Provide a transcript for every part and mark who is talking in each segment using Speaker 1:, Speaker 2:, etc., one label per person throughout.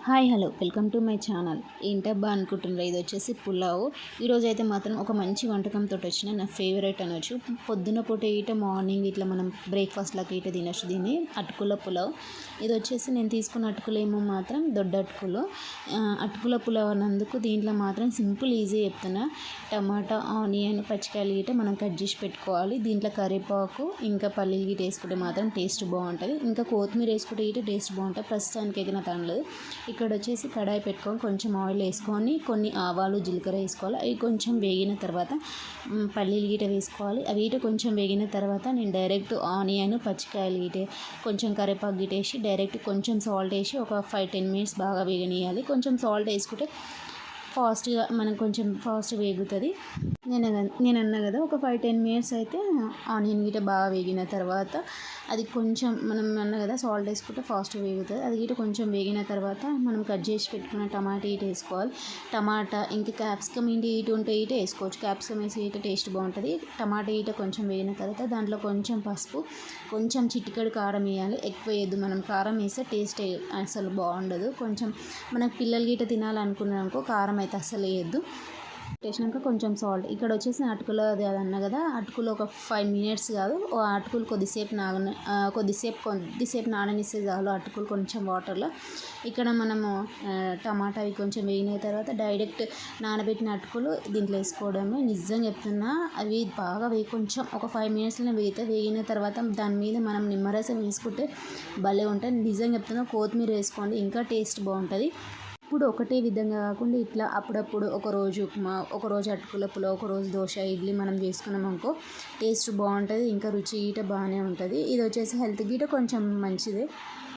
Speaker 1: Hi hello welcome to my channel. ఏంటబ్బా అనుకుంటున్నారు, ఇది వచ్చేసి పులావ్. ఈరోజు అయితే మాత్రం ఒక మంచి వంటకంతో వచ్చిన నా ఫేవరెట్ అనొచ్చు. పొద్దున పూట ఈట మార్నింగ్ ఇట్లా మనం బ్రేక్ఫాస్ట్లకి ఈట తినొచ్చు దీన్ని. అటుకుల పులావ్. ఇది వచ్చేసి నేను తీసుకున్న అటుకులు ఏమో మాత్రం దొడ్డ అటుకులు. అటుకుల పులావ్ అన్నందుకు దీంట్లో మాత్రం సింపుల్ ఈజీ చెప్తున్నా. టమాటా, ఆనియన్, పచ్చికాయలు గీట మనం కట్ చేసి పెట్టుకోవాలి. దీంట్లో కరివేపాకు ఇంకా పల్లీలు గీట వేసుకుంటే మాత్రం టేస్ట్ బాగుంటుంది. ఇంకా కొత్తిమీర వేసుకుంటే గీట టేస్ట్ బాగుంటుంది. ప్రస్తుతానికి అయితే నా తనలేదు. ఇక్కడ వచ్చేసి కడాయి పెట్టుకొని కొంచెం ఆయిల్ వేసుకొని కొన్ని ఆవాలు, జీలకర్ర వేసుకోవాలి. అవి కొంచెం వేగిన తర్వాత పల్లీలు గీట వేసుకోవాలి. అవి గీట కొంచెం వేగిన తర్వాత నేను డైరెక్ట్ ఆనియన్, పచ్చికాయలు గీట కొంచెం కరివేపాకు గీట వేసి డైరెక్ట్ కొంచెం సాల్ట్ వేసి ఒక 5-10 మినిట్స్ బాగా వేగనియాలి. కొంచెం సాల్ట్ వేసుకుంటే ఫాస్ట్గా మనం కొంచెం ఫాస్ట్ వేగుతుంది. నేను అన్నా కదా ఒక 5-10 మినిట్స్ అయితే ఆనియన్ గిట బాగా వేగిన తర్వాత అది కొంచెం మనం అన్నా కదా సాల్ట్ వేసుకుంటే ఫాస్ట్ వేగుతుంది. అది గిట కొంచెం వేగిన తర్వాత మనం కట్ చేసి పెట్టుకున్న టమాటా ఇటు వేసుకోవాలి. టమాటా ఇంకా క్యాప్సికమ్ ఇంటి ఇటు ఉంటే ఇటు వేసుకోవచ్చు. క్యాప్సికమ్ వేసి ఇటు టేస్ట్ బాగుంటుంది. టమాటా ఇట కొంచెం వేగిన తర్వాత దాంట్లో కొంచెం పసుపు, కొంచెం చిటికెడు కారం వేయాలి. ఎక్కువ వేయద్దు, మనం కారం వేస్తే టేస్ట్ అసలు బాగుండదు. కొంచెం మనకు పిల్లలు గిట తినాలనుకున్నాం అనుకో కారం అయితే అస్సలు వేయద్దు. వేసినాక కొంచెం సాల్ట్. ఇక్కడ వచ్చేసి అటుకులు అది అన్నా కదా, అటుకులు ఒక 5 మినిట్స్ కాదు, అటుకులు కొద్దిసేపు నాననిస్తే చాలు అటుకులు కొంచెం వాటర్లో. ఇక్కడ మనము టమాటా అవి కొంచెం వేగిన తర్వాత డైరెక్ట్ నానబెట్టిన అటుకులు దీంట్లో వేసుకోవడమే. నిజంగా చెప్తున్నా, అవి బాగా కొంచెం ఒక 5 మినిట్స్లో వేగిన తర్వాత దాని మీద మనం నిమ్మరసం వేసుకుంటే భలే ఉంటుంది. నిజంగా చెప్తున్నా, కొత్తిమీర వేసుకోండి ఇంకా టేస్ట్ బాగుంటుంది. ఇప్పుడు ఒకటే విధంగా కాకుండా ఇట్లా అప్పుడప్పుడు ఒకరోజు ఉప్మా, ఒకరోజు అటుకుల పులావ్, ఒకరోజు దోశ, ఇడ్లీ మనం చేసుకున్నాం అనుకో టేస్ట్ బాగుంటుంది. ఇంకా రుచి గీట బాగానే ఉంటుంది. ఇది వచ్చేసి హెల్త్ గీట కొంచెం మంచిదే.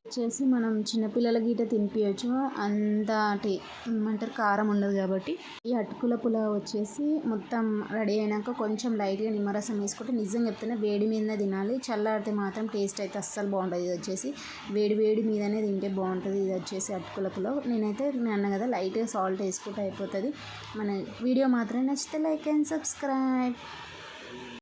Speaker 1: వచ్చేసి మనం చిన్నపిల్లల గీట తినిపించచ్చు. అంత ఏమంటారు కారం ఉండదు కాబట్టి. ఈ అటుకుల పులావ్ వచ్చేసి మొత్తం రెడీ అయినాక కొంచెం లైట్గా నిమ్మరసం వేసుకుంటే నిజంగా చెప్తున్నా వేడి మీద తినాలి. చల్లారితే మాత్రం టేస్ట్ అయితే అస్సలు బాగుంటుంది. ఇది వచ్చేసి వేడి మీదనే తింటే బాగుంటుంది. ఇది వచ్చేసి అటుకుల పులావ్. నేనైతే అన్నా కదా లైట్గా సాల్ట్ వేసుకుంటే అయిపోతుంది. మన వీడియో మాత్రం నచ్చితే లైక్ అండ్ సబ్స్క్రైబ్.